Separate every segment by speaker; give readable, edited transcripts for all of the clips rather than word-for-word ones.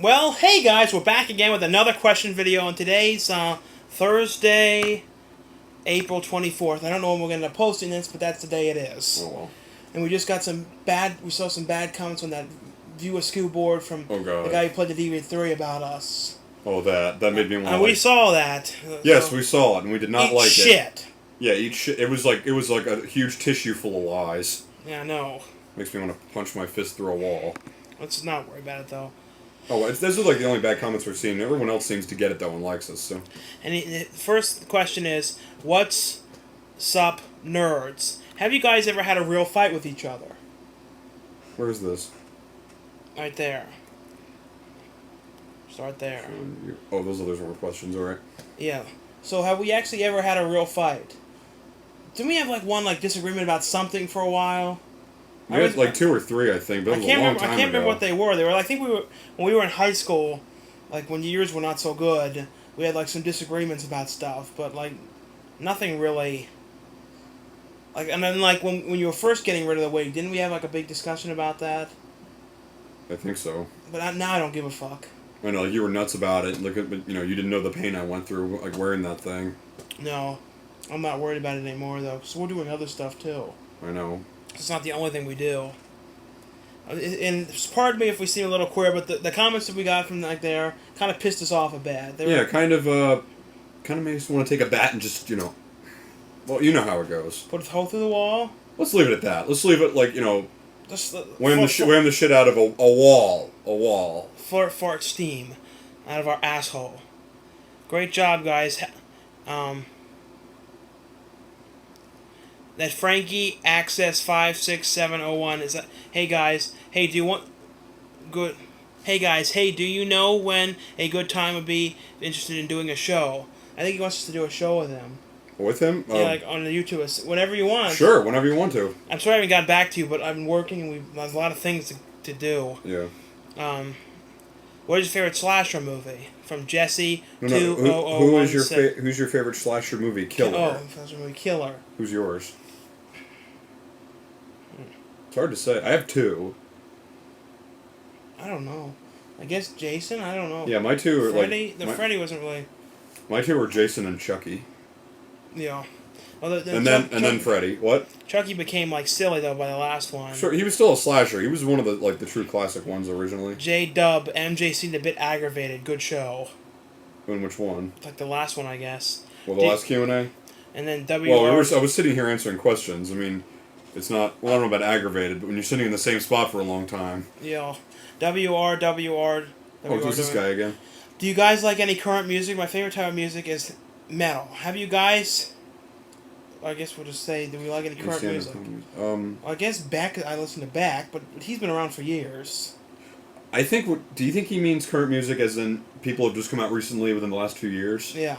Speaker 1: Well, hey guys, we're back again with another question video on today's Thursday, April 24th. I don't know when we're going to end up posting this, but that's the day it is.
Speaker 2: Oh well.
Speaker 1: And we just got we saw some bad comments on that viewer school board from the guy who played the DV3 about us.
Speaker 2: Oh, that made me want.
Speaker 1: And we saw that.
Speaker 2: Yes, we saw it, and we did not like it.
Speaker 1: Shit.
Speaker 2: Yeah, eat shit. It was like a huge tissue full of lies.
Speaker 1: Yeah, I know.
Speaker 2: Makes me want to punch my fist through a wall.
Speaker 1: Let's not worry about it though.
Speaker 2: Oh, those are like the only bad comments we're seeing. Everyone else seems to get it though and likes us. So.
Speaker 1: And the first question is, what's sup, nerds? Have you guys ever had a real fight with each other?
Speaker 2: Where is this?
Speaker 1: Right there. Start there.
Speaker 2: Oh, those were questions. All right.
Speaker 1: Yeah. So have we actually ever had a real fight? Didn't we have one disagreement about something for a while?
Speaker 2: We had like 2 or 3, I think. But it was a long time ago.
Speaker 1: I can't remember what they were. They were. I think when we were in high school, when years were not so good, we had some disagreements about stuff, but nothing really. And then when you were first getting rid of the wig, didn't we have a big discussion about that?
Speaker 2: I think so.
Speaker 1: But now I don't give a fuck.
Speaker 2: I know, you were nuts about it. But you didn't know the pain I went through wearing that thing.
Speaker 1: No, I'm not worried about it anymore though, because we're doing other stuff too.
Speaker 2: I know.
Speaker 1: It's not the only thing we do. And pardon me if we seem a little queer, but the comments that we got from there kind of pissed us off a bit.
Speaker 2: Kind of made us want to take a bat and just, well, you know how it goes.
Speaker 1: Put a hole through the wall?
Speaker 2: Let's leave it at that. Let's leave it wham the shit out of a wall. A wall.
Speaker 1: Fart steam out of our asshole. Great job, guys. That Frankie Access 56701 is hey guys, hey do you want good hey guys, hey do you know when a good time would be interested in doing a show? I think he wants us to do a show with him.
Speaker 2: With him?
Speaker 1: Yeah, on the YouTube, whenever you want.
Speaker 2: Sure, whenever you want to.
Speaker 1: I'm sorry I haven't got back to you, but I've been working and there's a lot of things to do.
Speaker 2: Yeah.
Speaker 1: What is your favorite slasher movie? From Jesse
Speaker 2: Who's your favorite slasher movie killer?
Speaker 1: Slasher movie killer.
Speaker 2: Who's yours? It's hard to say. I have 2.
Speaker 1: I don't know. I guess Jason? I don't know.
Speaker 2: Yeah, my 2 are
Speaker 1: Freddy? Freddy wasn't really...
Speaker 2: My 2 were Jason and Chucky.
Speaker 1: Yeah. Well,
Speaker 2: then Freddy. What?
Speaker 1: Chucky became silly though by the last one.
Speaker 2: Sure, he was still a slasher. He was one of the true classic ones originally.
Speaker 1: J-Dub, MJ seemed a bit aggravated. Good show.
Speaker 2: In which one?
Speaker 1: The last one, I guess.
Speaker 2: Well, the last Q&A?
Speaker 1: And then
Speaker 2: I was sitting here answering questions. I mean, it's not... Well, I don't know about aggravated, but when you're sitting in the same spot for a long time.
Speaker 1: Yeah. WR.
Speaker 2: Oh, who's this guy again?
Speaker 1: Do you guys like any current music? My favorite type of music is metal. Have you guys... I guess we'll just say, do we like any current music? I guess Beck, I listen to Beck, but he's been around for years.
Speaker 2: I think... Do you think he means current music as in people have just come out recently within the last few years?
Speaker 1: Yeah.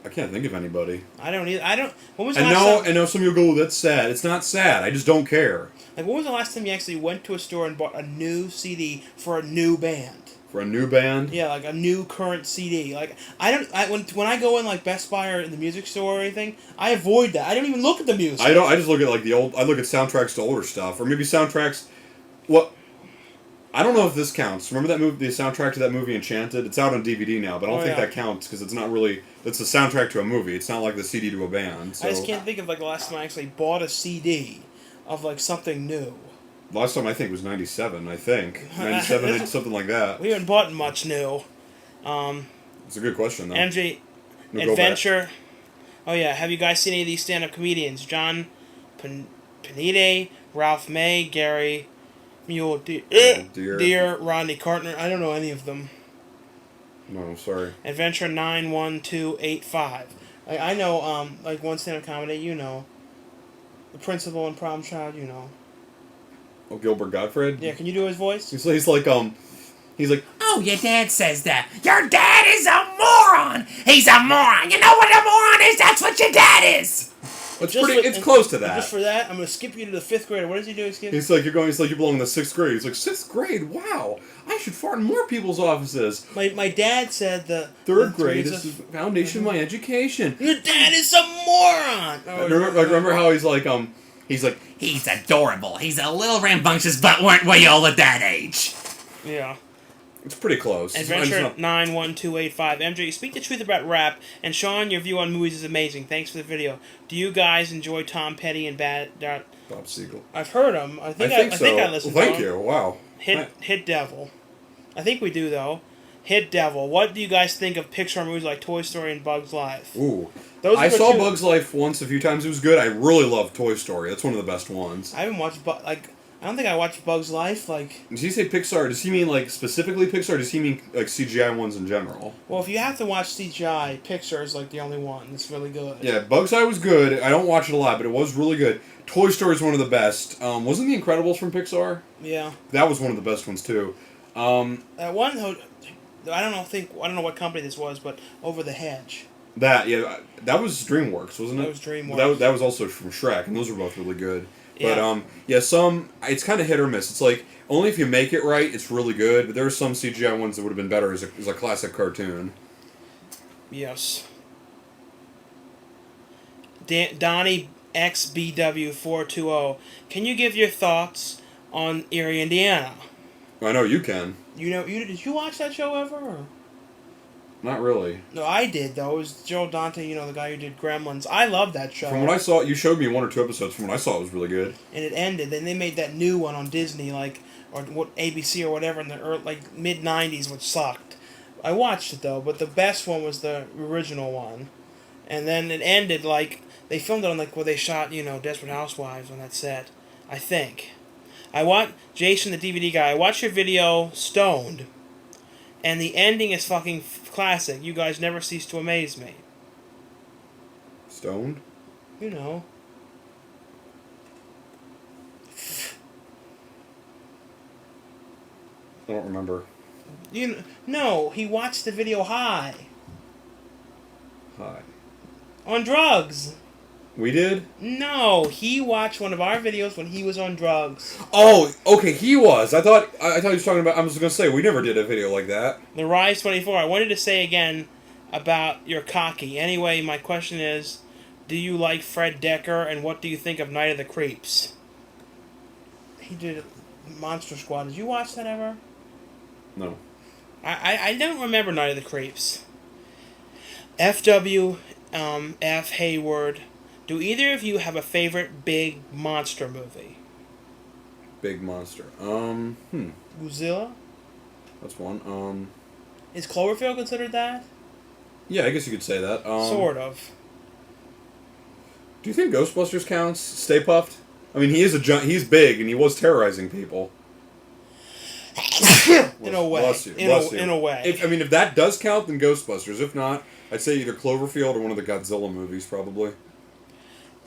Speaker 2: I can't think of anybody.
Speaker 1: I don't either. When was
Speaker 2: the last time... I know some of you go, that's sad. It's not sad. I just don't care.
Speaker 1: When was the last time you actually went to a store and bought a new CD for a new band?
Speaker 2: For a new band?
Speaker 1: Yeah, a new current CD. When I go in Best Buy or in the music store or anything, I avoid that. I don't even look at the music.
Speaker 2: I just look at the old. I look at soundtracks to older stuff, or maybe soundtracks. What? I don't know if this counts. Remember that movie, the soundtrack to that movie Enchanted? It's out on DVD now, but I don't think that counts because it's not really. It's a soundtrack to a movie. It's not like the CD to a band. So.
Speaker 1: I just can't think of the last time I actually bought a CD of something new.
Speaker 2: Last time I think was 97, I think. 97, something like that.
Speaker 1: We haven't bought much new.
Speaker 2: It's a good question, though.
Speaker 1: MJ Adventure. Oh, yeah. Have you guys seen any of these stand-up comedians? John Panide, Ralph May, Gary Mule Deer, Rodney Cartner. I don't know any of them.
Speaker 2: No, sorry.
Speaker 1: Adventure 91285. I know, one stand-up comedy, The Principal and Prom Child,
Speaker 2: Oh, Gilbert Gottfried?
Speaker 1: Yeah, can you do his voice?
Speaker 2: He's like,
Speaker 3: oh, your dad says that. Your dad is a moron! He's a moron! You know what a moron is? That's what your dad is!
Speaker 2: It's close to that.
Speaker 1: Just for that, I'm going to skip you to the 5th grade. What does he do, Skip?
Speaker 2: He's like, you belong in the 6th grade. He's like, 6th grade? Wow! I should fart in more people's offices.
Speaker 1: My dad said the...
Speaker 2: 3rd grade is the foundation of my education.
Speaker 1: Your dad is a moron!
Speaker 2: Remember how he's like,
Speaker 3: He's adorable. He's a little rambunctious, but weren't we all at that age?
Speaker 1: Yeah.
Speaker 2: It's pretty close.
Speaker 1: Adventure 91285. MJ, you speak the truth about rap, and Sean, your view on movies is amazing. Thanks for the video. Do you guys enjoy Tom Petty and
Speaker 2: Bob Siegel.
Speaker 1: I've heard him. I think I listened
Speaker 2: Well,
Speaker 1: to
Speaker 2: thank
Speaker 1: him.
Speaker 2: you. Wow.
Speaker 1: Hit Devil. I think we do though. Hit Devil. What do you guys think of Pixar movies like Toy Story and Bugs Life?
Speaker 2: Ooh.
Speaker 1: I
Speaker 2: saw Bugs Life once a few times. It was good. I really love Toy Story. That's one of the best ones.
Speaker 1: I haven't watched I don't think I watched Bugs Life.
Speaker 2: Does he say Pixar? Does he mean specifically Pixar? Or does he mean CGI ones in general?
Speaker 1: Well, if you have to watch CGI, Pixar is the only one that's really good.
Speaker 2: Yeah, Bugs Life was good. I don't watch it a lot, but it was really good. Toy Story is one of the best. Wasn't The Incredibles from Pixar?
Speaker 1: Yeah.
Speaker 2: That was one of the best ones too.
Speaker 1: That one, I don't know what company this was, but Over the Hedge.
Speaker 2: That was DreamWorks, wasn't it?
Speaker 1: That was DreamWorks.
Speaker 2: That was also from Shrek, and those were both really good.
Speaker 1: Yeah.
Speaker 2: But it's kind of hit or miss. It's only if you make it right, it's really good. But there are some CGI ones that would have been better as a classic cartoon.
Speaker 1: Yes. Donnie XBW420. Can you give your thoughts on Erie, Indiana?
Speaker 2: I know you can.
Speaker 1: Did you watch that show ever? Or?
Speaker 2: Not really.
Speaker 1: No, I did though. It was Joe Dante, the guy who did Gremlins. I loved that show.
Speaker 2: From what I saw, you showed me 1 or 2 episodes. From what I saw, it was really good.
Speaker 1: And it ended. Then they made that new one on Disney, or what ABC or whatever in the mid '90s, which sucked. I watched it though, but the best one was the original one. And then it ended they filmed it on where they shot Desperate Housewives on that set. I think. Jason, the DVD guy. I watched your video Stoned, and the ending is fucking classic. You guys never cease to amaze me.
Speaker 2: Stoned?
Speaker 1: You know.
Speaker 2: I don't remember.
Speaker 1: No, he watched the video high.
Speaker 2: Hi.
Speaker 1: On drugs.
Speaker 2: We did?
Speaker 1: No, he watched one of our videos when he was on drugs.
Speaker 2: Oh, okay, he was. I thought he was talking about. I was going to say we never did a video like that.
Speaker 1: The Rise 24. I wanted to say again about your cocky. Anyway, my question is, do you like Fred Decker, and what do you think of Night of the Creeps? He did Monster Squad. Did you watch that ever?
Speaker 2: No.
Speaker 1: I don't remember Night of the Creeps. FW F Hayward. Do either of you have a favorite big monster movie?
Speaker 2: Big monster.
Speaker 1: Godzilla?
Speaker 2: That's one.
Speaker 1: Is Cloverfield considered that?
Speaker 2: Yeah, I guess you could say that.
Speaker 1: Sort of.
Speaker 2: Do you think Ghostbusters counts? Stay Puffed? I mean, he's big, and he was terrorizing people.
Speaker 1: In a way.
Speaker 2: Bless you.
Speaker 1: In a way.
Speaker 2: If that does count, then Ghostbusters. If not, I'd say either Cloverfield or one of the Godzilla movies, probably.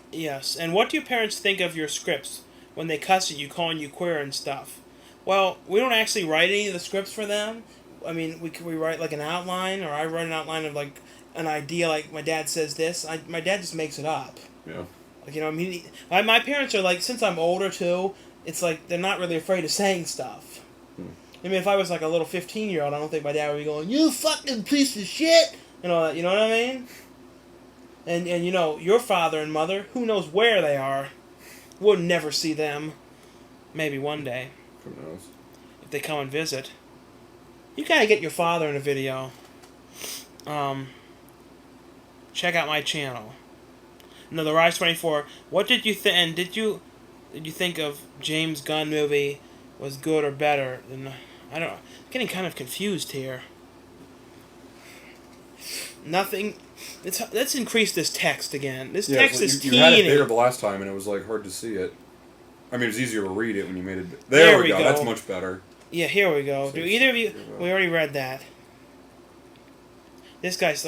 Speaker 1: Yes, and what do your parents think of your scripts when they cuss at you, calling you queer and stuff? Well, we don't actually write any of the scripts for them. I mean, we write an outline, or I write an outline of an idea. My dad says this. My dad just makes it up.
Speaker 2: Yeah.
Speaker 1: My parents are since I'm older too. It's they're not really afraid of saying stuff. I mean, if I was a little 15-year-old, I don't think my dad would be going, "You fucking piece of shit," and all that. You know what I mean? And your father and mother, who knows where they are, we'll never see them. Maybe one day.
Speaker 2: Who knows?
Speaker 1: If they come and visit. You gotta get your father in a video. Check out my channel. No, the Rise 24. What did you think? And did you think of James Gunn movie was good or better than? I don't. I'm getting kind of confused here. Nothing. Let's increase this text again. This text is teeny.
Speaker 2: You had it bigger the last time, and it was hard to see it. I mean, it was easier to read it when you made it. There we go. That's much better.
Speaker 1: Yeah, here we go. Do either of you? We already read that. This guy's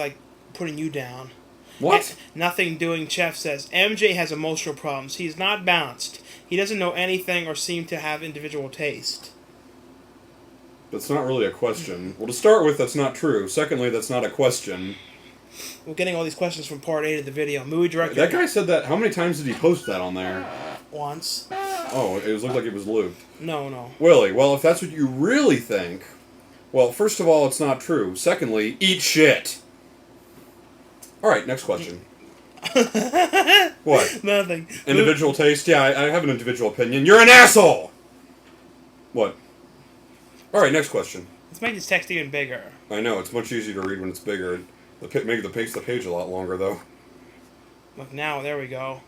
Speaker 1: putting you down.
Speaker 2: What?
Speaker 1: Nothing doing. Chef says MJ has emotional problems. He's not balanced. He doesn't know anything or seem to have individual taste.
Speaker 2: That's not really a question. Well, to start with, that's not true. Secondly, that's not a question.
Speaker 1: We're getting all these questions from part 8 of the video. Movie director.
Speaker 2: That guy said that. How many times did he post that on there?
Speaker 1: Once.
Speaker 2: Oh, it looked like it was looped.
Speaker 1: No.
Speaker 2: Willie, well, if that's what you really think, well, first of all, it's not true. Secondly, eat shit. All right, next question. What?
Speaker 1: Nothing.
Speaker 2: Individual taste? Yeah, I have an individual opinion. You're an asshole! What? Alright, next question.
Speaker 1: Let's make this text even bigger.
Speaker 2: I know, it's much easier to read when it's bigger. Make the page a lot longer, though.
Speaker 1: Look, now, there we go.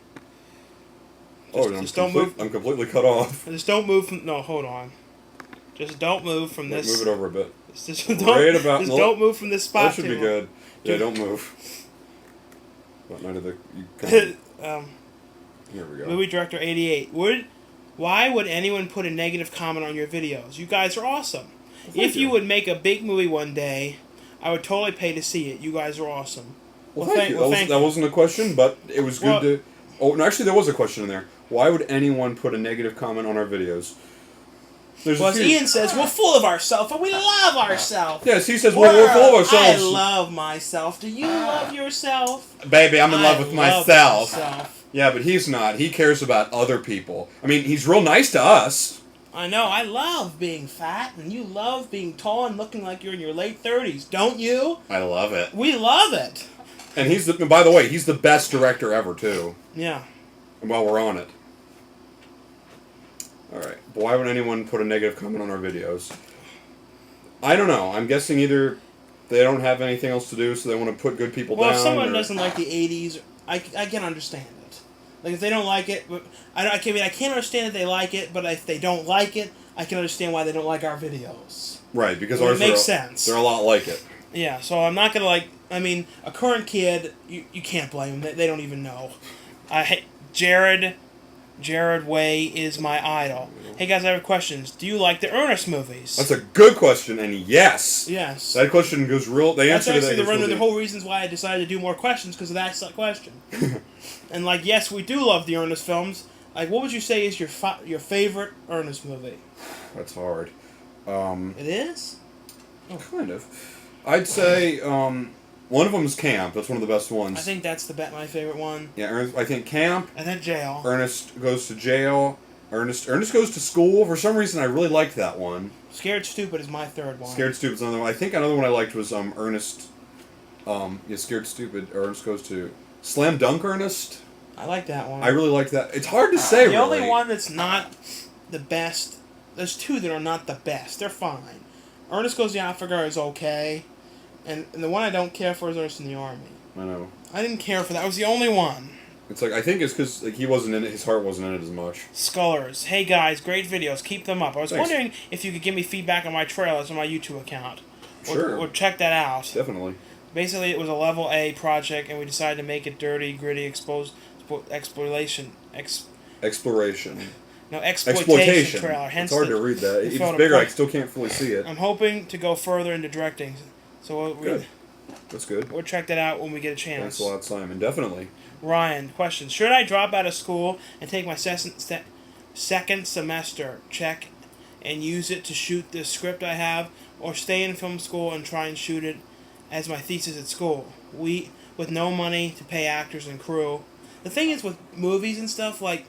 Speaker 2: Just don't move. I'm completely cut off.
Speaker 1: Just don't move from... No, hold on. Just don't move from this...
Speaker 2: Move it over a bit.
Speaker 1: Just
Speaker 2: don't
Speaker 1: move from this spot.
Speaker 2: That should be good. Yeah, don't move. What night of the... Here we go.
Speaker 1: Movie Director 88. Why would anyone put a negative comment on your videos? You guys are awesome.
Speaker 2: Well,
Speaker 1: if you would make a big movie one day, I would totally pay to see it. You guys are awesome.
Speaker 2: Well, thank you. That wasn't a question, but it was good to... Oh, no, actually, there was a question in there. Why would anyone put a negative comment on our videos?
Speaker 1: Ian says, we're full of ourselves, and we love ourselves.
Speaker 2: Yes, he says, we're full of ourselves.
Speaker 1: I love myself. Do you love yourself?
Speaker 2: Baby, I'm in love with myself. Yeah, but he's not. He cares about other people. I mean, he's real nice to us.
Speaker 1: I know. I love being fat, and you love being tall and looking like you're in your late 30s, don't you?
Speaker 2: I love it.
Speaker 1: We love it.
Speaker 2: And by the way, he's the best director ever, too.
Speaker 1: Yeah.
Speaker 2: And while we're on it. Alright. Why would anyone put a negative comment on our videos? I don't know. I'm guessing either they don't have anything else to do, so they want to put good people down.
Speaker 1: Well, if someone doesn't like the 80s, I can understand it. Like, if they don't like it... I can't understand that they like it, but if they don't like it, I can understand why they don't like our videos.
Speaker 2: Right, because ours
Speaker 1: makes sense.
Speaker 2: They're a lot like it.
Speaker 1: Yeah, so I'm not going to like... I mean, a current kid, you can't blame them. They don't even know. Jared Way is my idol. Hey guys, I have questions. Do you like the Ernest movies?
Speaker 2: That's a good question, and yes.
Speaker 1: Yes.
Speaker 2: That question goes real...
Speaker 1: That's actually the whole reasons why I decided to do more questions, because that's that question. And, like, yes, we do love the Ernest films. Like, what would you say is your favorite Ernest movie?
Speaker 2: That's hard.
Speaker 1: It is?
Speaker 2: Oh. Kind of. I'd say, one of them is Camp. That's one of the best ones.
Speaker 1: I think that's my favorite one.
Speaker 2: Yeah, I think Camp.
Speaker 1: And then Jail.
Speaker 2: Ernest Goes to Jail. Ernest Goes to School. For some reason, I really liked that one.
Speaker 1: Scared Stupid is my third one.
Speaker 2: Scared Stupid is another one. I think another one I liked was Ernest. Scared Stupid. Ernest Goes to Slam Dunk Ernest.
Speaker 1: I like that one.
Speaker 2: I really like that. It's hard to say.
Speaker 1: The only one that's not the best. There's two that are not the best. They're fine. Ernest Goes to Africa is okay, and the one I don't care for is Ernest in the Army.
Speaker 2: I know.
Speaker 1: I didn't care for that. It was the only one.
Speaker 2: It's like, I think it's because he wasn't in it. His heart wasn't in it as much.
Speaker 1: Scullers. Hey guys, great videos. Keep them up. I was
Speaker 2: Thanks.
Speaker 1: wondering if you could give me feedback on my trailers on my YouTube account.
Speaker 2: Sure.
Speaker 1: Or check that out.
Speaker 2: Definitely.
Speaker 1: Basically, it was a level A project, and we decided to make it dirty, gritty, exploration. No, exploitation trailer. Hence
Speaker 2: it's hard to read that. It's bigger. I still can't fully see it.
Speaker 1: I'm hoping to go further into directing. So
Speaker 2: good. That's good.
Speaker 1: We'll check that out when we get a chance.
Speaker 2: Thanks a lot, Simon. Definitely.
Speaker 1: Ryan, question. Should I drop out of school and take my second semester check and use it to shoot the script I have, or stay in film school and try and shoot it as my thesis at school? With no money to pay actors and crew. The thing is with movies and stuff, like,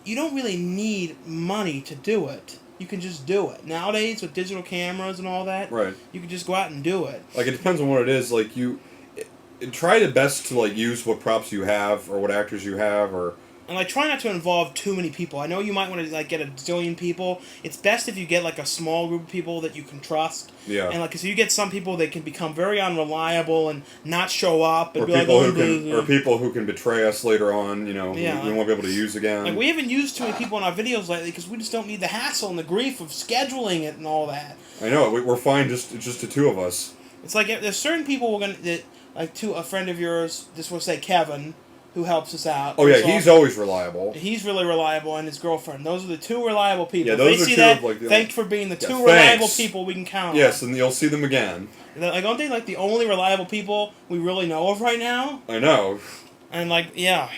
Speaker 1: you don't really need money to do it. You can just do it. Nowadays, with digital cameras and all that,
Speaker 2: right,
Speaker 1: you can just go out and do it.
Speaker 2: Like, it depends on what it is. Like, try the best to, like, use what props you have, or what actors you have, or...
Speaker 1: And, like, try not to involve too many people. I know you might want to, like, get a zillion people. It's best if you get, like, a small group of people that you can trust.
Speaker 2: Yeah.
Speaker 1: And, like, because you get some people that can become very unreliable and not show up. And
Speaker 2: or people who can betray us later on, you know, we won't be able to use again.
Speaker 1: Like, we haven't used too many people in our videos lately because we just don't need the hassle and the grief of scheduling it and all that.
Speaker 2: I know. We're fine just the two of us.
Speaker 1: It's like, there's certain people a friend of yours, this will say Kevin, who helps us out.
Speaker 2: Oh, yeah, he's always reliable.
Speaker 1: He's really reliable, and his girlfriend. Those are the two reliable people.
Speaker 2: Yeah, those are two of, like...
Speaker 1: Thank you for being the two reliable people we can count on.
Speaker 2: Yes, and you'll see them again.
Speaker 1: Like, aren't they, like, the only reliable people we really know of right now?
Speaker 2: I know.
Speaker 1: And, like, yeah.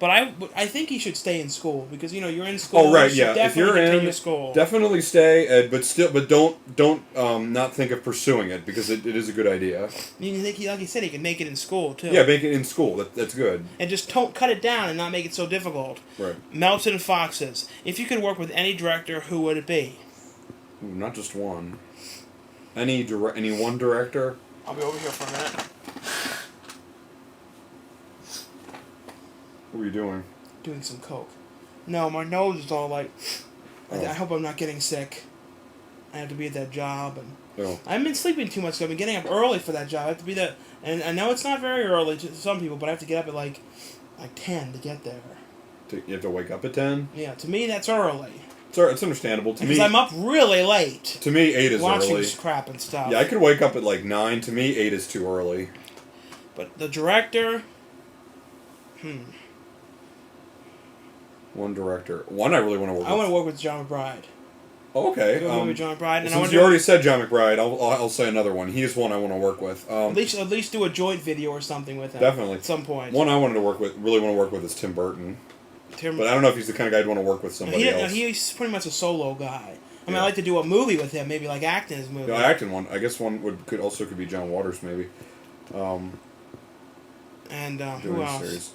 Speaker 1: But I think he should stay in school, because, you know, you're in school.
Speaker 2: Oh, right,
Speaker 1: you
Speaker 2: yeah. If you're in,
Speaker 1: school.
Speaker 2: definitely stay, but don't not think of pursuing it, because it is a good idea.
Speaker 1: You think, like he said, he can make it in school, too.
Speaker 2: Yeah, make it in school. That's good.
Speaker 1: And just don't cut it down and not make it so difficult.
Speaker 2: Right.
Speaker 1: Melton Foxes. If you could work with any director, who would it be?
Speaker 2: Ooh, not just one. Any one director?
Speaker 1: I'll be over here for a minute.
Speaker 2: What were you doing?
Speaker 1: Doing some coke. No, my nose is all like.
Speaker 2: Oh.
Speaker 1: I hope I'm not getting sick. I have to be at that job, and
Speaker 2: Oh.
Speaker 1: I haven't been sleeping too much. So I've been getting up early for that job. I have to be there, and I know it's not very early to some people, but I have to get up at like 10 to get there.
Speaker 2: You have to wake up at 10?
Speaker 1: Yeah, to me that's early.
Speaker 2: It's understandable. To me,
Speaker 1: Because I'm up really late.
Speaker 2: To me, 8 is
Speaker 1: watching
Speaker 2: early.
Speaker 1: crap and stuff.
Speaker 2: Yeah, I could wake up at like 9. To me, 8 is too early.
Speaker 1: But the director,
Speaker 2: One director. One I really want to work with.
Speaker 1: I want to work with John McBride.
Speaker 2: Oh, okay.
Speaker 1: With John McBride, and
Speaker 2: Since you already said John McBride, I'll say another one. He is one I want to work with.
Speaker 1: at least do a joint video or something with him.
Speaker 2: Definitely.
Speaker 1: At some point.
Speaker 2: One I wanted to really want to work with is Tim Burton. But I don't know if he's the kind of guy I'd want to work with somebody else.
Speaker 1: He's pretty much a solo guy. I mean,
Speaker 2: Yeah.
Speaker 1: I'd like to do a movie with him, maybe like act in his movie.
Speaker 2: Yeah, act in one. I guess one could be John Waters, maybe.
Speaker 1: And
Speaker 2: Doing
Speaker 1: who
Speaker 2: a
Speaker 1: else?
Speaker 2: series.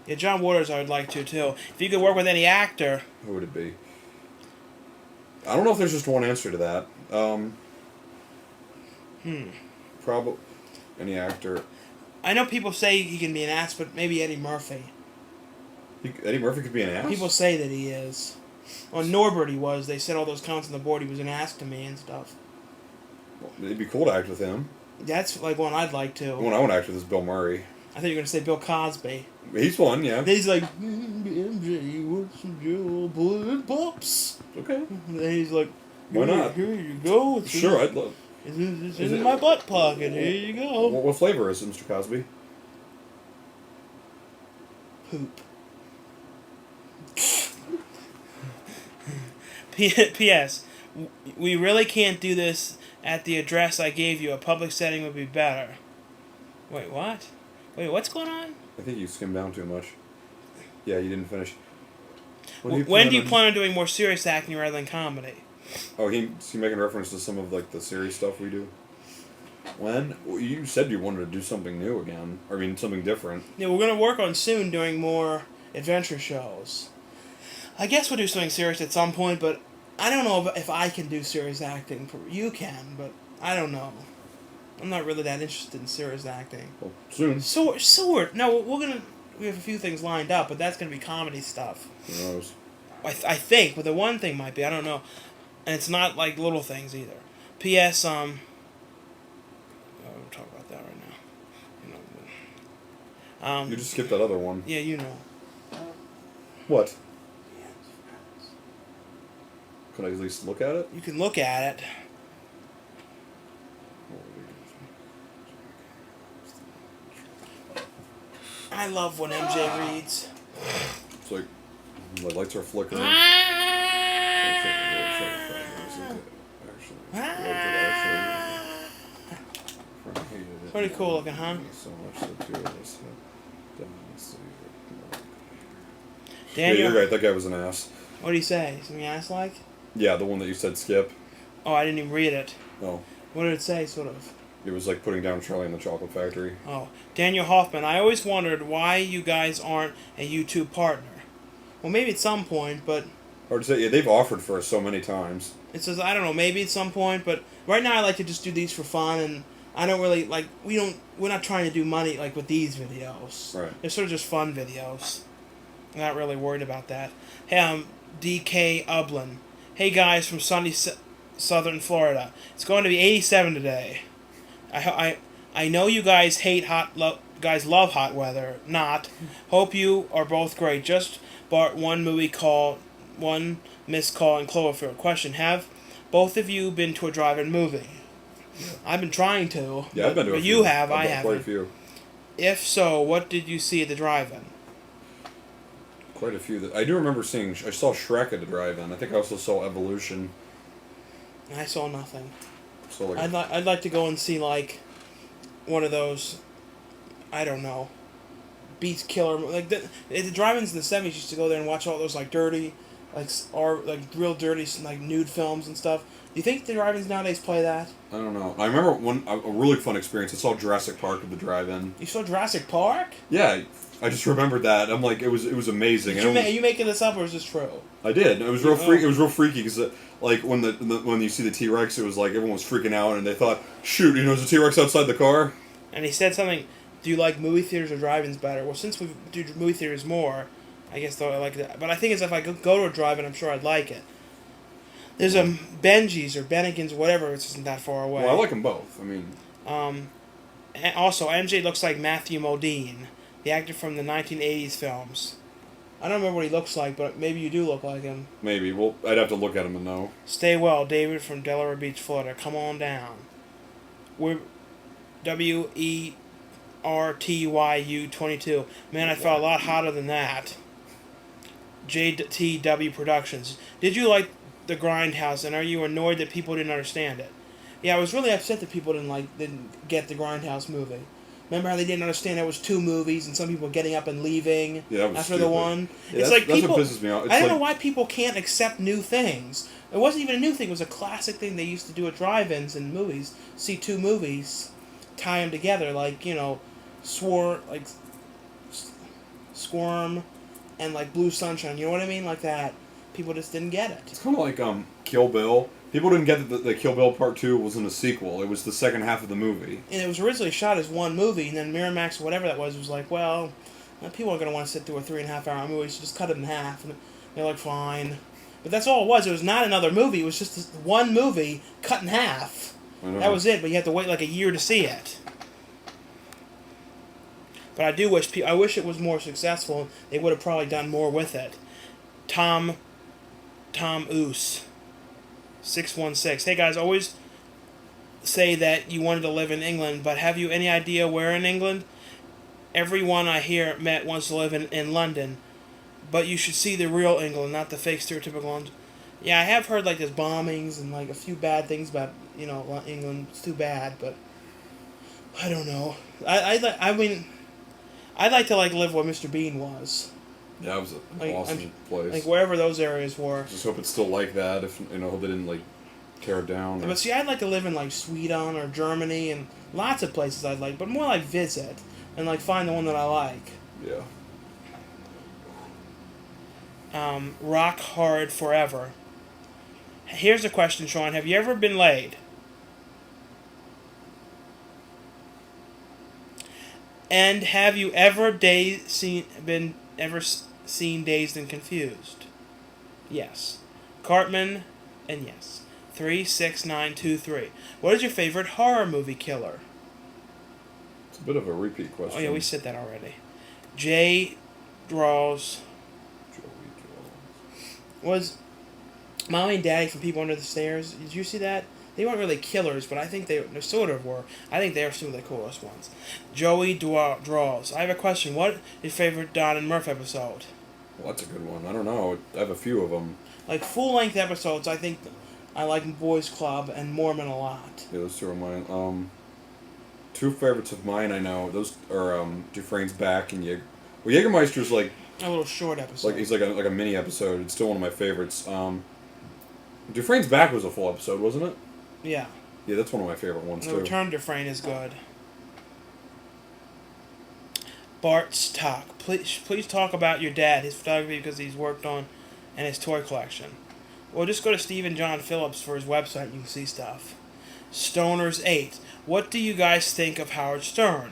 Speaker 1: Yeah, John Waters I would like to, too. If you could work with any actor...
Speaker 2: Who would it be? I don't know if there's just one answer to that. Probably any actor.
Speaker 1: I know people say he can be an ass, but maybe Eddie Murphy.
Speaker 2: Eddie Murphy could be an ass?
Speaker 1: People say that he is. On Norbert he was. They said all those counts on the board he was an ass to me and stuff.
Speaker 2: Well, it'd be cool to act with him.
Speaker 1: That's like one I'd like to.
Speaker 2: The one I want to act with is Bill Murray.
Speaker 1: I thought you were going to say Bill Cosby.
Speaker 2: He's one, yeah.
Speaker 1: He's like, MJ, what's some Joe Blood Pops?
Speaker 2: Okay.
Speaker 1: And then he's like,
Speaker 2: Why not?
Speaker 1: Here you go. It's
Speaker 2: Sure, I'd love.
Speaker 1: It's in my butt pocket. Here you go.
Speaker 2: What flavor is it, Mr. Cosby?
Speaker 1: Poop. P.S. We really can't do this at the address I gave you. A public setting would be better. Wait, what? Wait, what's going on?
Speaker 2: I think you skimmed down too much. Yeah, you didn't finish.
Speaker 1: When do you plan on doing more serious acting rather than comedy?
Speaker 2: Oh, is he making reference to some of like the serious stuff we do? When? Well, you said you wanted to do something new again. I mean, something different.
Speaker 1: Yeah, we're going to work on soon doing more adventure shows. I guess we'll do something serious at some point, but I don't know if I can do serious acting. You can, but I don't know. I'm not really that interested in serious acting.
Speaker 2: Well, soon.
Speaker 1: Sort. No, we have a few things lined up, but that's gonna be comedy stuff.
Speaker 2: Who knows?
Speaker 1: I think, but the one thing might be, I don't know, and it's not like little things either. P.S. We'll talk about that right now.
Speaker 2: You just skipped that other one.
Speaker 1: Yeah, you know.
Speaker 2: What? Could I at least look at it?
Speaker 1: You can look at it. I love when MJ reads.
Speaker 2: It's like the lights are flickering.
Speaker 1: Pretty cool looking, huh?
Speaker 2: Yeah,
Speaker 1: Daniel,
Speaker 2: you're right. That guy was an ass.
Speaker 1: what did he say? Something ass-like?
Speaker 2: Yeah, the one that you said skip.
Speaker 1: Oh, I didn't even read it.
Speaker 2: Oh,
Speaker 1: What did it say, sort of?
Speaker 2: it was like putting down Charlie in the Chocolate Factory.
Speaker 1: Oh, Daniel Hoffman, I always wondered why you guys aren't a YouTube partner. Well, maybe at some point, but
Speaker 2: Hard to say. Yeah, they've offered for us so many times.
Speaker 1: it says, I don't know, maybe at some point, but right now I like to just do these for fun, and I don't really, like, we're not trying to do money, like, with these videos.
Speaker 2: Right.
Speaker 1: They're sort of just fun videos. I'm not really worried about that. Hey, DK Ublin. Hey, guys from sunny southern Florida. It's going to be 87 today. I know you guys hate guys love hot weather. Not. Hope you are both great. Just bought one missed call in Cloverfield. Question: have both of you been to a drive-in movie? Yeah. I've been trying to.
Speaker 2: Yeah, I've been to a
Speaker 1: but
Speaker 2: few.
Speaker 1: you have.
Speaker 2: I've
Speaker 1: I
Speaker 2: been
Speaker 1: haven't.
Speaker 2: quite a few.
Speaker 1: If so, what did you see at the drive-in?
Speaker 2: Quite a few. I do remember seeing. I saw Shrek at the drive-in. I think I also saw Evolution.
Speaker 1: I saw nothing.
Speaker 2: So like.
Speaker 1: I'd like to go and see like one of those. I don't know. Beast Killer, like the drive-ins in the '70s used to go there and watch all those like dirty, like real dirty like nude films and stuff. Do you think the drive-ins nowadays play that?
Speaker 2: I don't know. I remember a really fun experience. I saw Jurassic Park at the drive-in.
Speaker 1: You saw Jurassic Park?
Speaker 2: Yeah, I just remembered that. I'm like, it was amazing.
Speaker 1: Are you making this up or is this true?
Speaker 2: I did. It was real freaky. It was real freaky because like when when you see the T-Rex, it was like everyone was freaking out and they thought, shoot, there's a T-Rex outside the car.
Speaker 1: And he said something. Do you like movie theaters or drive-ins better? Well, since we do movie theaters more, I guess though I like that. But I think is if I go to a drive-in, I'm sure I'd like it. There's a Benji's or Bennigan's or whatever. It isn't that far away.
Speaker 2: Well, I like them both. I mean,
Speaker 1: And also, MJ looks like Matthew Modine, the actor from the 1980s films. I don't remember what he looks like, but maybe you do look like him.
Speaker 2: maybe. Well, I'd have to look at him and know.
Speaker 1: Stay well, David from Delaware Beach, Florida. Come on down. We're WERTYU22. Man, I felt a lot hotter than that. JTW Productions. Did you like The Grindhouse, and are you annoyed that people didn't understand it? Yeah, I was really upset that people didn't get the Grindhouse movie. Remember how they didn't understand it was two movies, and some people were getting up and leaving after
Speaker 2: stupid.
Speaker 1: the one.
Speaker 2: Yeah,
Speaker 1: it's like
Speaker 2: that's
Speaker 1: people.
Speaker 2: what pisses me off.
Speaker 1: I don't know why people can't accept new things. It wasn't even a new thing; it was a classic thing they used to do at drive-ins and movies. See two movies, tie them together, like Squirm, and like Blue Sunshine. You know what I mean? Like that. People just didn't get it.
Speaker 2: It's kind of like Kill Bill. People didn't get that the Kill Bill Part 2 wasn't a sequel. It was the second half of the movie.
Speaker 1: And it was originally shot as one movie, and then Miramax, whatever that was like, well, people aren't going to want to sit through a 3.5-hour movie, so just cut it in half. And they're like, fine. But that's all it was. It was not another movie. It was just this one movie cut in half. That was it, but you had to wait like a year to see it. But I wish it was more successful. They would have probably done more with it. Tom Oos. 616. Hey guys, always say that you wanted to live in England, but have you any idea where in England? Everyone I hear met wants to live in London, but you should see the real England, not the fake stereotypical ones. Yeah, I have heard like there's bombings and like a few bad things about England. It's too bad, but I don't know. I mean, I'd like to live where Mr. Bean was.
Speaker 2: Yeah, it was an awesome place.
Speaker 1: Like wherever those areas were.
Speaker 2: Just hope it's still like that. If they didn't tear it down.
Speaker 1: But see, I'd like to live in Sweden or Germany and lots of places I'd like, but more like visit and find the one that I like.
Speaker 2: Yeah.
Speaker 1: Rock hard forever. Here's a question, Shawn. Have you ever been laid? And have you ever been seen Dazed and Confused? Yes. Cartman, and yes. 36923. What is your favorite horror movie killer?
Speaker 2: It's a bit of a repeat question.
Speaker 1: Oh yeah, we said that already. Jay Draws. Was Mommy and Daddy from People Under the Stairs. Did you see that? They weren't really killers, but I think they sort of were. I think they were some of the coolest ones. Joey Draws. I have a question. What is your favorite Don and Murph episode?
Speaker 2: Well, that's a good one. I don't know. I have a few of them.
Speaker 1: Full-length episodes, I think I like Boys Club and Mormon a lot.
Speaker 2: Yeah, those two are mine. Two favorites of mine I know. Those are Dufresne's Back and Jägermeister's
Speaker 1: a little short episode.
Speaker 2: He's like a mini episode. It's still one of my favorites. Dufresne's Back was a full episode, wasn't it?
Speaker 1: Yeah.
Speaker 2: Yeah, that's one of my favorite ones,
Speaker 1: The
Speaker 2: too.
Speaker 1: Return to Dufresne is good. Bart's Talk. Please talk about your dad, his photography, because he's worked on, and his toy collection. Well, just go to Stephen John Phillips for his website. You can see stuff. Stoners 8. What do you guys think of Howard Stern?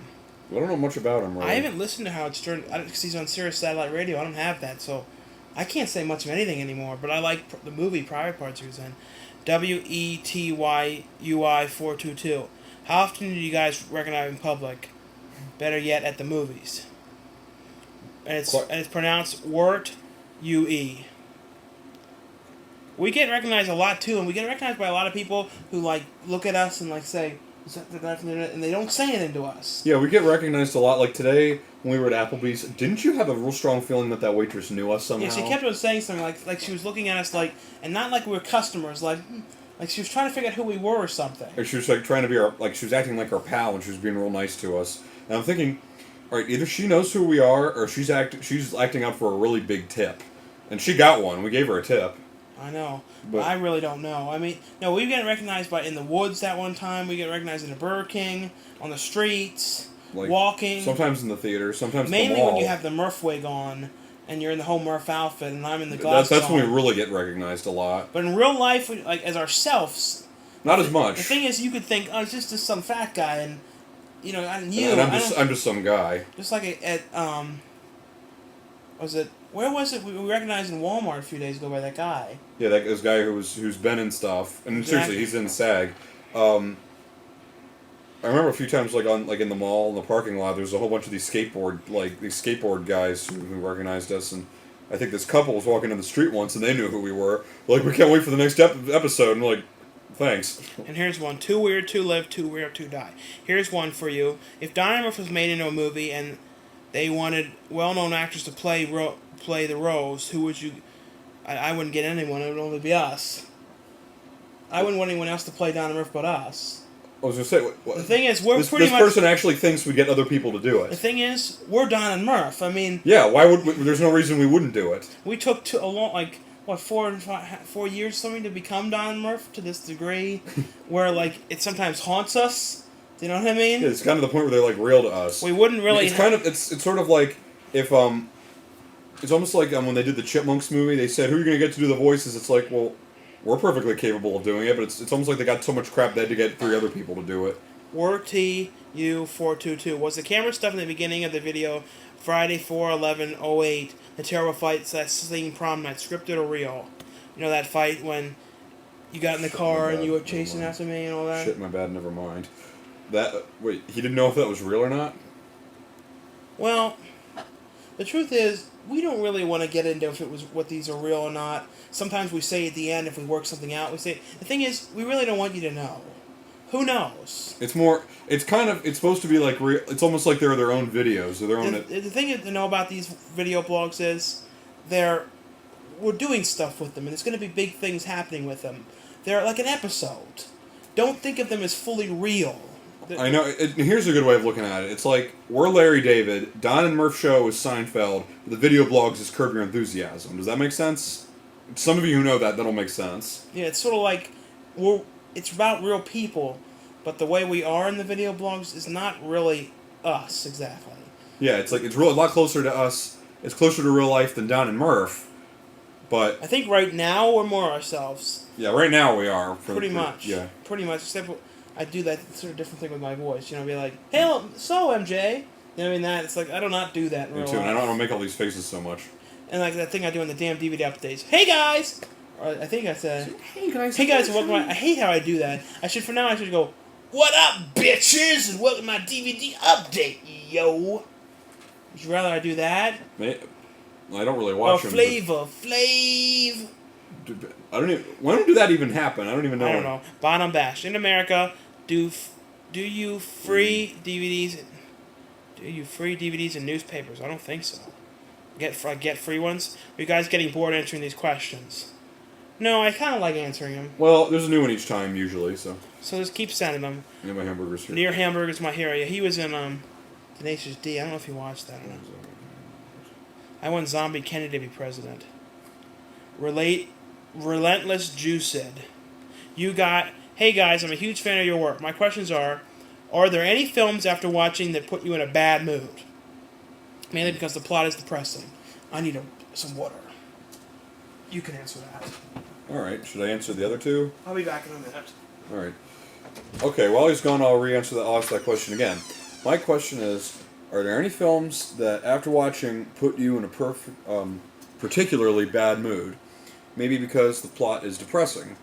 Speaker 2: I don't know much about him, really.
Speaker 1: I haven't listened to Howard Stern because he's on Sirius Satellite Radio. I don't have that, so I can't say much of anything anymore. But I like the movie Private Parts he was in. WETYUI422. How often do you guys recognize in public? Better yet, at the movies. And it's pronounced Wort UE. We get recognized a lot too, and we get recognized by a lot of people who look at us and say, "Is that the guy from the internet?" And they don't say anything to us.
Speaker 2: Yeah, we get recognized a lot. Like today, when we were at Applebee's, didn't you have a real strong feeling that waitress knew us somehow?
Speaker 1: Yeah, she kept on saying something like she was looking at us and not like we were customers, like she was trying to figure out who we were or something.
Speaker 2: Or she was trying to be she was acting like our pal, and she was being real nice to us. And I'm thinking, all right, either she knows who we are, or she's acting out for a really big tip, and she got one. We gave her a tip.
Speaker 1: I know, but I really don't know. I mean, no, we get recognized in the woods that one time. We get recognized in the Burger King, on the streets, walking.
Speaker 2: Sometimes in the theater, sometimes
Speaker 1: mainly
Speaker 2: at the mall.
Speaker 1: when you have the Murph wig on, and you're in the whole Murph outfit, and I'm in the glasses.
Speaker 2: That's when we really get recognized a lot.
Speaker 1: But in real life, as ourselves,
Speaker 2: not as much.
Speaker 1: The thing is, you could think, oh, it's just some fat guy, and you know,
Speaker 2: And I'm just some guy.
Speaker 1: just like at was it where was it we recognized in Walmart a few days ago by that guy?
Speaker 2: Yeah, this guy who's been in stuff, and
Speaker 1: Exactly.
Speaker 2: seriously, he's in SAG. I remember a few times, in the mall, in the parking lot, there's a whole bunch of these skateboard guys who recognized us, and I think this couple was walking down the street once, and they knew who we were. Like, we can't wait for the next episode, and we're like, thanks.
Speaker 1: And here's one: Too weird to live, too weird to die. Here's one for you: If Don Murphy was made into a movie and they wanted well-known actors to play the roles, who would you? I wouldn't get anyone; it would only be us. I wouldn't want anyone else to play Don Murphy but us.
Speaker 2: I was gonna say,
Speaker 1: The thing is, we're
Speaker 2: this
Speaker 1: pretty much.
Speaker 2: person actually thinks we get other people to do
Speaker 1: The
Speaker 2: it.
Speaker 1: thing is, we're Don and Murph. I mean,
Speaker 2: Yeah, why would there's no reason we wouldn't do it.
Speaker 1: we took a long, like, what, 4 years something to become Don and Murph to this degree, where, like, it sometimes haunts us. Do you know what I mean?
Speaker 2: Yeah, it's kind of the point where they're like real to us.
Speaker 1: We wouldn't really.
Speaker 2: It's sort of like if it's almost like when they did the Chipmunks movie, they said, who are you going to get to do the voices? It's like, well, we're perfectly capable of doing it, but it's almost like they got so much crap they had to get 3 other people to do it.
Speaker 1: Were TU422. Was the camera stuff in the beginning of the video Friday 4/11/08 the terrible fights that scene prom night, scripted or real? You know that fight when you got in the car and you were chasing after me and all that?
Speaker 2: Shit, my bad, never mind. Wait, he didn't know if that was real or not?
Speaker 1: Well, the truth is, we don't really want to get into if it was what these are real or not. Sometimes we say at the end, if we work something out, we say, the thing is, we really don't want you to know. Who knows?
Speaker 2: It's supposed to be like real. It's almost like they're their own videos or their own.
Speaker 1: The thing to know about these video blogs is we're doing stuff with them, and there's going to be big things happening with them. They're like an episode. Don't think of them as fully real.
Speaker 2: I know. Here's a good way of looking at it. It's like, we're Larry David, Don and Murph Show is Seinfeld, the video blogs is Curb Your Enthusiasm. Does that make sense? Some of you who know that'll make sense.
Speaker 1: Yeah, it's sort of like it's about real people, but the way we are in the video blogs is not really us exactly.
Speaker 2: Yeah, it's like, it's a lot closer to us. It's closer to real life than Don and Murph, but
Speaker 1: I think right now we're more ourselves.
Speaker 2: yeah, right now we are.
Speaker 1: Pretty much.
Speaker 2: Yeah.
Speaker 1: Pretty much, except I do that sort of different thing with my voice. You know, be like, hey, so MJ. You know what I mean? That it's like I do not do that in
Speaker 2: Me
Speaker 1: real
Speaker 2: too,
Speaker 1: life.
Speaker 2: and I don't make all these faces so much.
Speaker 1: And like that thing I do in the damn DVD updates. Hey guys! Or I think I said,
Speaker 3: Hey guys.
Speaker 1: hey guys, and welcome I hate how I do that. I should go, what up, bitches? And welcome to my DVD update, yo. Would you rather I do that?
Speaker 2: I don't really watch them.
Speaker 1: Flav.
Speaker 2: I don't even. When did that even happen? I don't even know.
Speaker 1: I don't know. Bon on Bash. In America, do you free DVDs? Do you free DVDs and newspapers? I don't think so. Get free ones? Are you guys getting bored answering these questions? No, I kind of like answering them.
Speaker 2: Well, there's a new one each time usually, so.
Speaker 1: So just keep sending them.
Speaker 2: Yeah, my hamburger's here.
Speaker 1: Near Hamburg is my hero. Yeah, he was in Tenacious D. I don't know if you watched that or not. I want Zombie Kennedy to be president. Relentless Juiced. Hey guys, I'm a huge fan of your work. My questions are there any films after watching that put you in a bad mood? Mainly because the plot is depressing. I need some water. You can answer that.
Speaker 2: Alright, should I answer the other two?
Speaker 1: I'll be back in a minute.
Speaker 2: Alright. Okay, while he's gone, I'll I'll ask that question again. My question is, are there any films that after watching put you in a particularly bad mood? Maybe because the plot is depressing.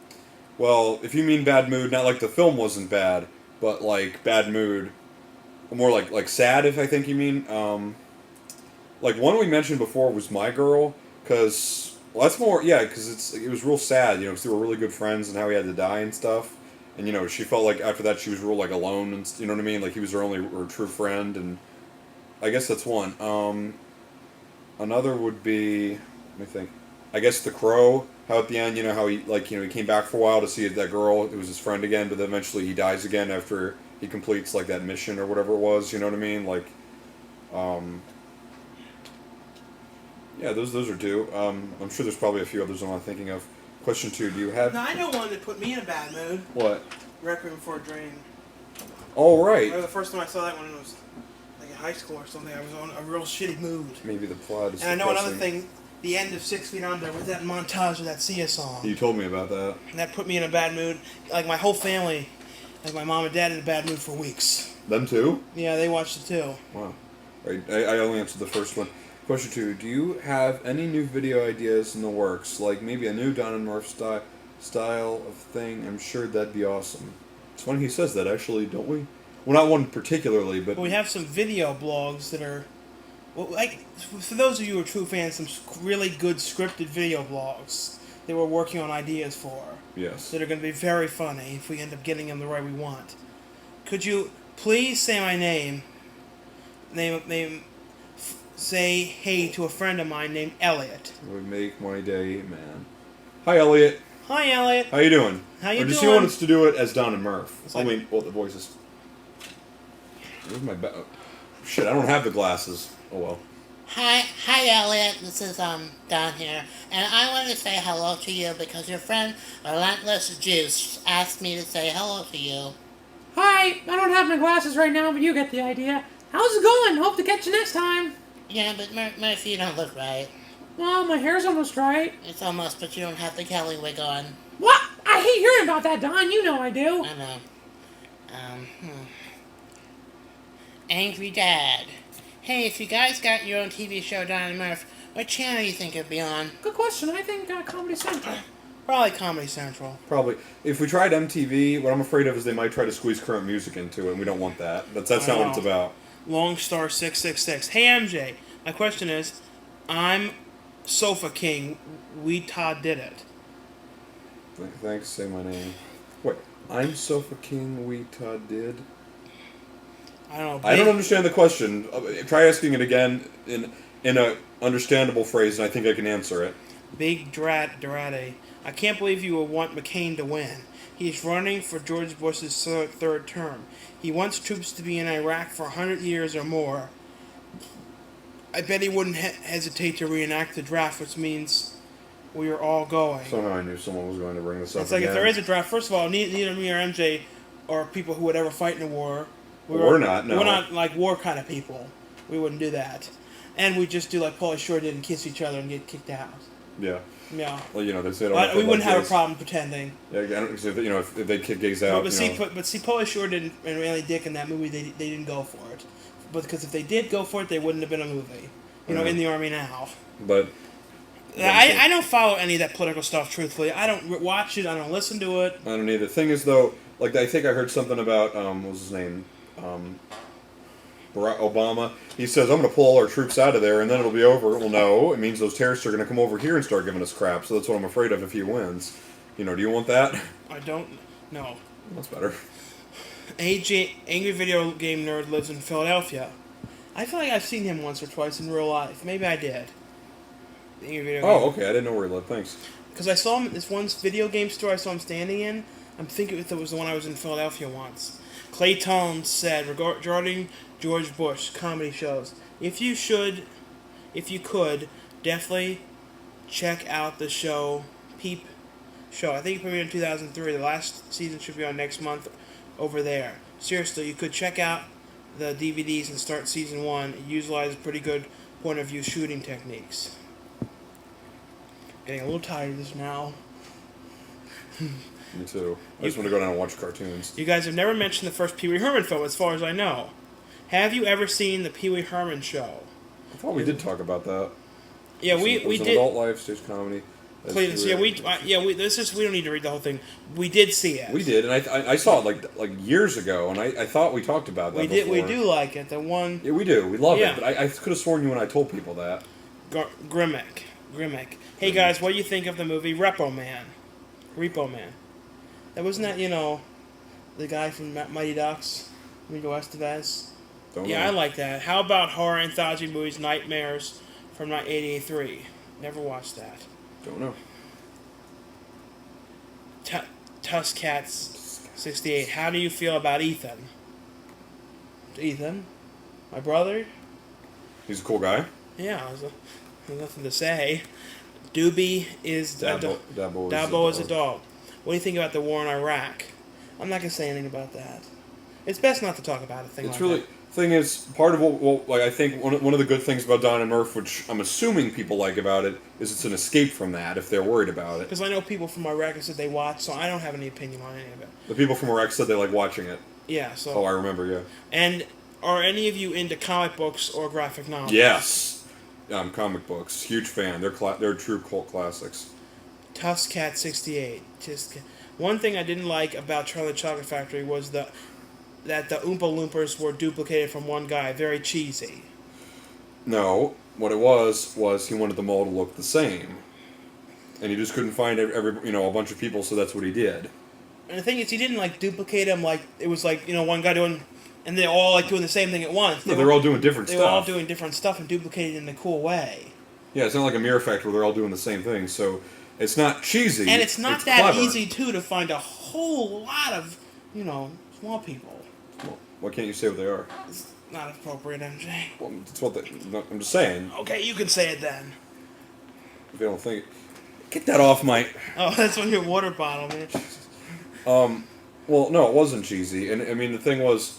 Speaker 2: Well, if you mean bad mood, not like the film wasn't bad, but like bad mood, more like sad, if I think you mean. Like one we mentioned before was My Girl, because that's more, yeah, because it was real sad, because they were really good friends and how he had to die and stuff, and she felt like after that she was real like alone, and you know what I mean, like he was her true friend, and I guess that's one. Another would be, let me think. I guess The Crow, how at the end, how he he came back for a while to see that girl, it was his friend again, but then eventually he dies again after he completes like that mission or whatever it was, you know what I mean? Like, yeah, those are two. I'm sure there's probably a few others I'm not thinking of. Question 2, do you have...
Speaker 1: No, I know one that put me in a bad mood.
Speaker 2: What?
Speaker 1: Requiem for a Dream.
Speaker 2: Oh, right.
Speaker 1: Remember the first time I saw that when it was like in high school or something, I was on a real shitty mood.
Speaker 2: Maybe the plot is
Speaker 1: And I know another
Speaker 2: depressing.
Speaker 1: thing, the end of 6 Feet Under with that montage of that Sia song.
Speaker 2: You told me about that.
Speaker 1: And that put me in a bad mood. Like my whole family, like my mom and dad, in a bad mood for weeks.
Speaker 2: Them too?
Speaker 1: Yeah, they watched it too.
Speaker 2: Wow. Right, I only answered the first one. Question 2. Do you have any new video ideas in the works? Like maybe a new Don and Murph style of thing? I'm sure that'd be awesome. It's funny he says that, actually, don't we? Well, not one particularly, but...
Speaker 1: We have some video blogs that are... Well, like, for those of you who are true fans, some really good scripted video blogs that we're working on ideas for.
Speaker 2: Yes.
Speaker 1: That are going to be very funny if we end up getting them the way we want. Could you please say my name? Say hey to a friend of mine named Elliot.
Speaker 2: It would make my day, man. Hi, Elliot.
Speaker 1: Hi, Elliot.
Speaker 2: How you doing?
Speaker 1: How you
Speaker 2: or does
Speaker 1: doing?
Speaker 2: he want us to do it as Don and Murph?
Speaker 1: It's like-
Speaker 2: Well, the voices. Where's my... Shit, I don't have the glasses. Oh, well.
Speaker 4: Hi, Elliot. This is Don here, and I wanted to say hello to you because your friend Relentless Juice asked me to say hello to you.
Speaker 3: Hi, I don't have my glasses right now, but you get the idea. How's it going? Hope to catch you next time.
Speaker 4: Yeah, but Murphy, you don't look right.
Speaker 3: Well, my hair's almost right.
Speaker 4: It's almost, but you don't have the Kelly wig on.
Speaker 3: What? I hate hearing about that, Don. You know I do.
Speaker 4: I know. Angry Dad. Hey, if you guys got your own TV show, Don and Murph, what channel do you think it'd be on?
Speaker 3: Good question. I think Comedy Central.
Speaker 1: Probably Comedy Central.
Speaker 2: Probably. If we tried MTV, what I'm afraid of is they might try to squeeze current music into it, and we don't want that. That's not what it's about.
Speaker 1: Longstar 666. Hey MJ, my question is, I'm Sofa King. We Todd did it.
Speaker 2: Thanks, say my name. Wait, I'm Sofa King, we Todd did?
Speaker 1: I don't know.
Speaker 2: I don't understand the question. Try asking it again in a understandable phrase, and I think I can answer it.
Speaker 1: Big Durate. I can't believe you would want McCain to win. He's running for George Bush's third term. He wants troops to be in Iraq for 100 years or more. I bet he wouldn't hesitate to reenact the draft, which means we are all going.
Speaker 2: Somehow I knew someone was going to bring this up.
Speaker 1: It's like
Speaker 2: again.
Speaker 1: if there is a draft, first of all, neither me or MJ are people who would ever fight in a war.
Speaker 2: We're not, no.
Speaker 1: We're not like war kind of people. We wouldn't do that. And we just do like Pauly Shore did and kiss each other and get kicked out.
Speaker 2: Yeah.
Speaker 1: Yeah.
Speaker 2: Well, they say
Speaker 1: But we wouldn't have a problem pretending.
Speaker 2: Yeah, I don't, if they kick gays out.
Speaker 1: But see, Pauly Shore didn't and Randy Dick in that movie. They didn't go for it. But because if they did go for it, they wouldn't have been a movie. In the Army now.
Speaker 2: But
Speaker 1: I don't follow any of that political stuff. Truthfully, I don't watch it. I don't listen to it.
Speaker 2: I don't either. The thing is, though, like I think I heard something about what was his name, Barack Obama. He says, "I'm going to pull all our troops out of there, and then it'll be over." Well, no, it means those terrorists are going to come over here and start giving us crap. So that's what I'm afraid of if he wins. Do you want that?
Speaker 1: I don't. No.
Speaker 2: That's better.
Speaker 1: Angry video game nerd lives in Philadelphia. I feel like I've seen him once or twice in real life. Maybe I did. Angry video game.
Speaker 2: Oh, okay. I didn't know where he lived. Thanks.
Speaker 1: Because I saw him at this one video game store I saw him standing in. I'm thinking it was the one I was in Philadelphia once. Clay Tones said regarding George Bush comedy shows, if you could, definitely check out the show Peep Show. I think it premiered in 2003. The last season should be on next month over there. Seriously, you could check out the DVDs and start season 1. It utilizes pretty good point of view shooting techniques. Getting a little tired of this now.
Speaker 2: Me too. I just want to go down and watch cartoons.
Speaker 1: You guys have never mentioned the first Pee Wee Herman film, as far as I know. Have you ever seen the Pee Wee Herman show?
Speaker 2: I thought we did talk about that.
Speaker 1: Yeah, we
Speaker 2: It was an
Speaker 1: did.
Speaker 2: adult life stage comedy.
Speaker 1: Cletus, we don't need to read the whole thing. We did see it.
Speaker 2: We did, and I saw it like years ago, and I thought we talked about that.
Speaker 1: We do like it. The one.
Speaker 2: Yeah, we do. We love
Speaker 1: Yeah.
Speaker 2: it. But I could have sworn you and I told people that.
Speaker 1: Grimmick. Hey guys, what do you think of the movie Repo Man? That wasn't that the guy from Mighty Ducks, Emilio Estevez.
Speaker 2: Don't
Speaker 1: Yeah,
Speaker 2: know.
Speaker 1: I like that. How about horror anthology movies Nightmares from 1983? Never watched that.
Speaker 2: Don't know.
Speaker 1: Tuskcats 68. How do you feel about Ethan? Ethan? My brother?
Speaker 2: He's a cool guy.
Speaker 1: Yeah, there's nothing to say. Doobie is
Speaker 2: Dabo
Speaker 1: is a dog. What do you think about the war in Iraq? I'm not going to say anything about that. It's best not to talk about a thing
Speaker 2: It's
Speaker 1: like
Speaker 2: really...
Speaker 1: that.
Speaker 2: Thing is, part of what I think one of the good things about Don and Murph, which I'm assuming people like about it, is it's an escape from that if they're worried about it.
Speaker 1: Because I know people from Iraq said they watch, so I don't have any opinion on any of it.
Speaker 2: The people from Iraq said they like watching it.
Speaker 1: Yeah. So.
Speaker 2: Oh, I remember. Yeah.
Speaker 1: And are any of you into comic books or graphic novels?
Speaker 2: Yes. Comic books. Huge fan. They're true cult classics.
Speaker 1: Tuskcat 68. Just one thing I didn't like about Charlie Chocolate Factory was that the Oompa Loompas were duplicated from one guy. Very cheesy.
Speaker 2: No, what it was he wanted them all to look the same, and he just couldn't find a bunch of people, so that's what he did.
Speaker 1: And the thing is, he didn't like duplicate them like it was like one guy doing, and they're all like doing the same thing at once.
Speaker 2: They're all doing different
Speaker 1: They
Speaker 2: stuff.
Speaker 1: were all doing different stuff and duplicated in a cool way.
Speaker 2: Yeah, it's not like a Mirror Effect where they're all doing the same thing. So it's not cheesy.
Speaker 1: And it's not that
Speaker 2: clever.
Speaker 1: easy too to find a whole lot of small people.
Speaker 2: Well, why can't you say what they are?
Speaker 1: It's not appropriate, MJ.
Speaker 2: Well, that's what I'm just saying.
Speaker 1: Okay, you can say it then.
Speaker 2: If you don't think, get that off my.
Speaker 1: Oh, that's on your water bottle, man.
Speaker 2: Well, no, it wasn't cheesy, and I mean the thing was,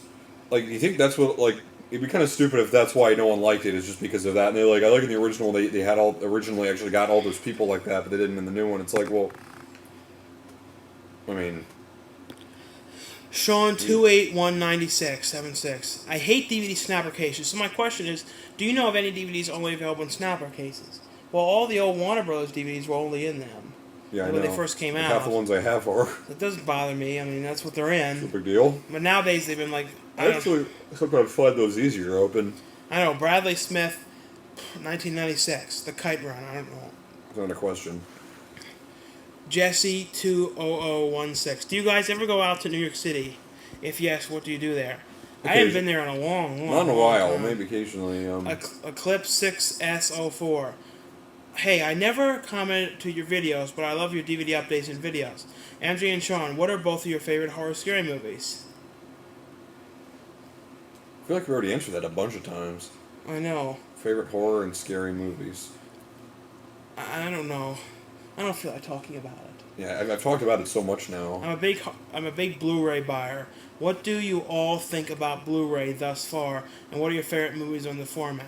Speaker 2: like, you think that's what like it'd be kind of stupid if that's why no one liked it is just because of that. And they're like, I like in the original they had originally actually got all those people like that, but they didn't in the new one. It's like, well, I mean.
Speaker 1: Shawn 2819676. I hate DVD snapper cases. So my question is, do you know of any DVDs only available in snapper cases? Well, all the old Warner Bros. DVDs were only in them.
Speaker 2: Yeah, I know.
Speaker 1: When they first came out.
Speaker 2: Half the ones I have are.
Speaker 1: It doesn't bother me. I mean, that's what they're in.
Speaker 2: It's a big deal.
Speaker 1: But nowadays they've been like.
Speaker 2: Actually, sometimes find those easier open.
Speaker 1: I know. Bradley Smith, 1996. The Kite Run. I don't know.
Speaker 2: It's not a question.
Speaker 1: Jesse 20016. Do you guys ever go out to New York City? If yes, what do you do there? I haven't been there in a long
Speaker 2: Not in a while.
Speaker 1: time.
Speaker 2: Maybe occasionally.
Speaker 1: Eclipse 6S04. Hey, I never commented to your videos, but I love your DVD updates and videos. MJ and Shawn, what are both of your favorite horror scary movies?
Speaker 2: I feel like we already answered that a bunch of times.
Speaker 1: I know.
Speaker 2: Favorite horror and scary movies.
Speaker 1: I don't know. I don't feel like talking about it.
Speaker 2: Yeah, I've talked about it so much now.
Speaker 1: I'm a big Blu-ray buyer. What do you all think about Blu-ray thus far, and what are your favorite movies on the format?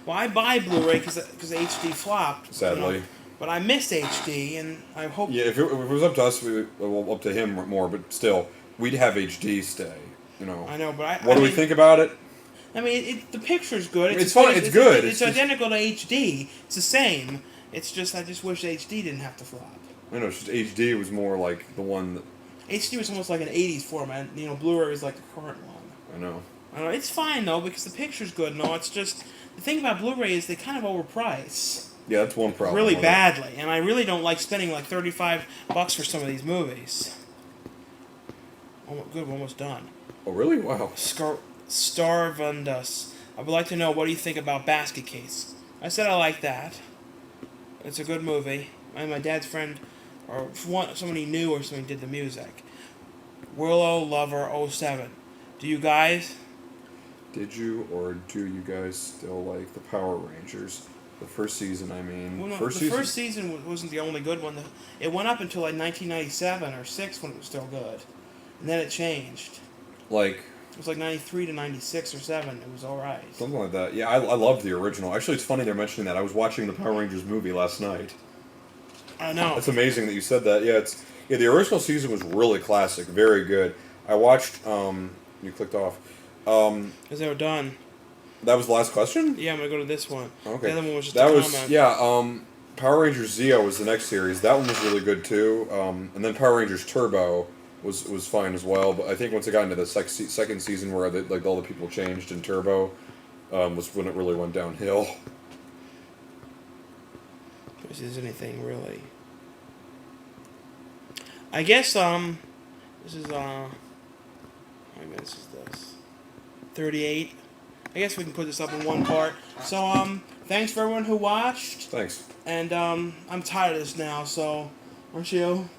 Speaker 1: Well, I buy Blu-ray because HD flopped.
Speaker 2: Sadly.
Speaker 1: But I missed HD, and I hope.
Speaker 2: Yeah, if it was up to us, up to him more, but still, we'd have HD stay.
Speaker 1: I know, but
Speaker 2: What do we think about it?
Speaker 1: I mean, the picture's good.
Speaker 2: It's fine. It's good.
Speaker 1: It's identical to HD. It's the same. It's just I just wish HD didn't have to flop.
Speaker 2: I know. It's just HD was more like the one that.
Speaker 1: HD was almost like an '80s format. Blu-ray is like the current one.
Speaker 2: I know.
Speaker 1: It's fine though because the picture's good. No, it's just the thing about Blu-ray is they kind of overprice.
Speaker 2: Yeah, that's one problem.
Speaker 1: Really badly, and I really don't like spending like $35 for some of these movies. Oh, good, we're almost done.
Speaker 2: Oh, really? Wow.
Speaker 1: Starvundus. I would like to know what do you think about Basket Case. I said I like that. It's a good movie. And my dad's friend, or somebody new or something, did the music. Willow Lover 07. Do you guys?
Speaker 2: Did you or do you guys still like the Power Rangers? The first season, I mean.
Speaker 1: Well, no, first season wasn't the only good one. It went up until like 1997 or 6 when it was still good. And then it changed.
Speaker 2: Like.
Speaker 1: It was like 93 to 96 or 7. It was alright.
Speaker 2: Something like that. Yeah, I loved the original. Actually, it's funny they're mentioning that. I was watching the Power Rangers movie last night.
Speaker 1: I know.
Speaker 2: It's amazing that you said that. Yeah, the original season was really classic. Very good. I watched, you clicked off.
Speaker 1: Because they were done.
Speaker 2: That was the last question?
Speaker 1: Yeah, I'm going to go to this one.
Speaker 2: Okay.
Speaker 1: The other one was just
Speaker 2: that
Speaker 1: a
Speaker 2: was,
Speaker 1: comment.
Speaker 2: Yeah, Power Rangers Zeo was the next series. That one was really good too. And then Power Rangers Turbo was fine as well. But I think once it got into the second season where all the people changed in Turbo, was when it really went downhill.
Speaker 1: If there's anything really. I guess this is this 38. I guess we can put this up in one part. So thanks for everyone who watched.
Speaker 2: Thanks.
Speaker 1: And I'm tired of this now, so aren't you?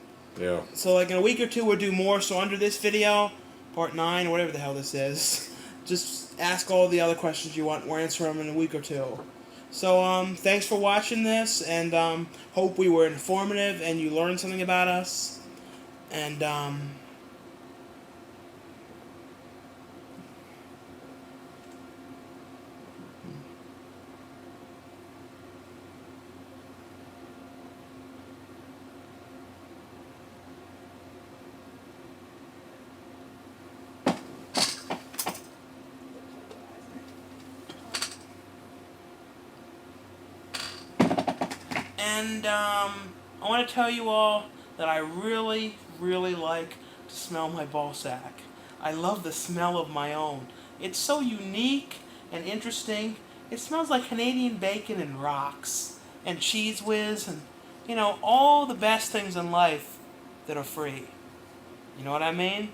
Speaker 2: Yeah.
Speaker 1: So like in a week or two we'll do more. So under this video, part 9, whatever the hell this is, just ask all the other questions you want. We'll answer them in a week or two. So thanks for watching this, and hope we were informative and you learned something about us. And And I want to tell you all that I really, really like to smell my ball sack. I love the smell of my own. It's so unique and interesting. It smells like Canadian bacon and rocks and cheese whiz and, all the best things in life that are free. You know what I mean?